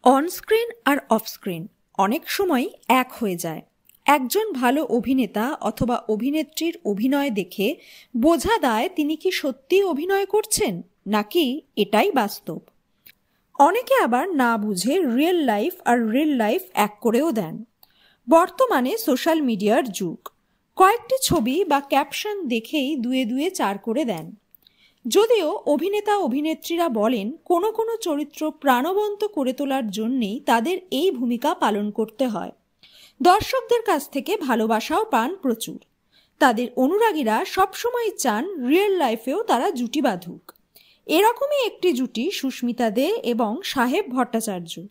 On screen আর off screen অনেক সময় এক হয়ে যায়। একজন ভালো অভিনেতা অথবা অভিনেত্রীর অভিনয় দেখে বোঝা যায় তিনি কি সত্যিই অভিনয় করছেন নাকি এটাই বাস্তব। অনেকে আবার না বুঝে রিয়েল লাইফ আর রিয়েল লাইফ এক করেও দেন। বর্তমানে সোশ্যাল মিডিয়ার যুগ, কয়েকটি ছবি বা ক্যাপশন দেখেই দুয়ে দুয়ে চার করে দেন। যদিও অভিনেতা অভিনেত্রীরা বলেন কোনো কোনো চরিত্র প্রাণবন্ত করে তোলার জন্যেই তাদের এই ভূমিকা পালন করতে হয়। দর্শকদের কাছ থেকে ভালোবাসাও পান প্রচুর। তাদের অনুরাগীরা সবসময় চান রিয়েল লাইফেও তারা জুটি বাঁধুক। এরকমই একটি জুটি সুস্মিতা দে এবং সাহেব ভট্টাচার্য।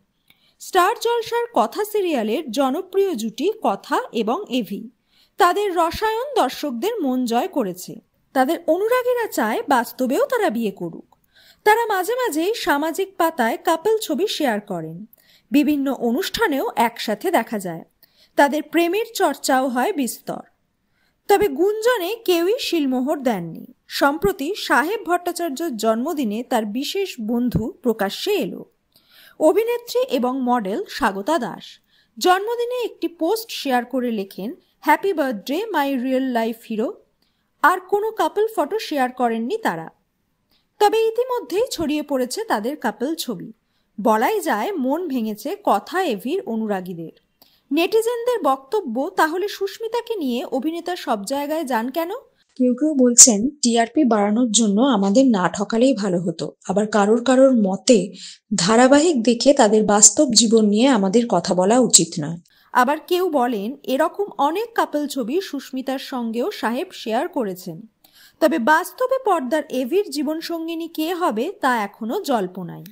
স্টার জলসার কথা সিরিয়ালের জনপ্রিয় জুটি কথা এবং এভি। তাদের রসায়ন দর্শকদের মন জয় করেছে। তাদের অনুরাগীরা চায় বাস্তবেও তারা বিয়ে করুক। তারা মাঝে মাঝেই সামাজিক পাতায় কাপল ছবি শেয়ার করেন। বিভিন্ন অনুষ্ঠানেও একসাথে দেখা যায়। তাদের প্রেমের চর্চাও হয় বিস্তর। তবে গুঞ্জনে কেউই শিলমোহর দেননি। সম্প্রতি সাহেব ভট্টাচার্যর জন্মদিনে তার বিশেষ বন্ধু প্রকাশ্যে এলো। অভিনেত্রী এবং মডেল স্বাগতা দাস জন্মদিনে একটি পোস্ট শেয়ার করে লেখেন, happy birthday my real life hero. আর কোনো কাপল ফটো শেয়ার করেননি তারা। তবে ইতিমধ্যেই ছড়িয়ে পড়েছে তাদের কাপল ছবি। বলাই যায় মন ভেঙেছে কথা এভির অনুরাগীদের। নেটিজেনদের বক্তব্য, তাহলে সুস্মিতাকে নিয়ে অভিনেতা সব জায়গায় যান কেন? কেউ কেউ বলছেন টিআরপি বাড়ানোর জন্য আমাদের না ঠকালেই ভালো হতো। আবার কারোর কারোর মতে ধারাবাহিক দেখে তাদের বাস্তব জীবন নিয়ে আমাদের কথা বলা উচিত নয়। আবার কেউ বলেন এরকম অনেক কাপল ছবি সুস্মিতার সঙ্গেও সাহেব শেয়ার করেছেন। তবে বাস্তবে পর্দার এভির জীবনসঙ্গিনী কে হবে তা এখনো জল্পনাই।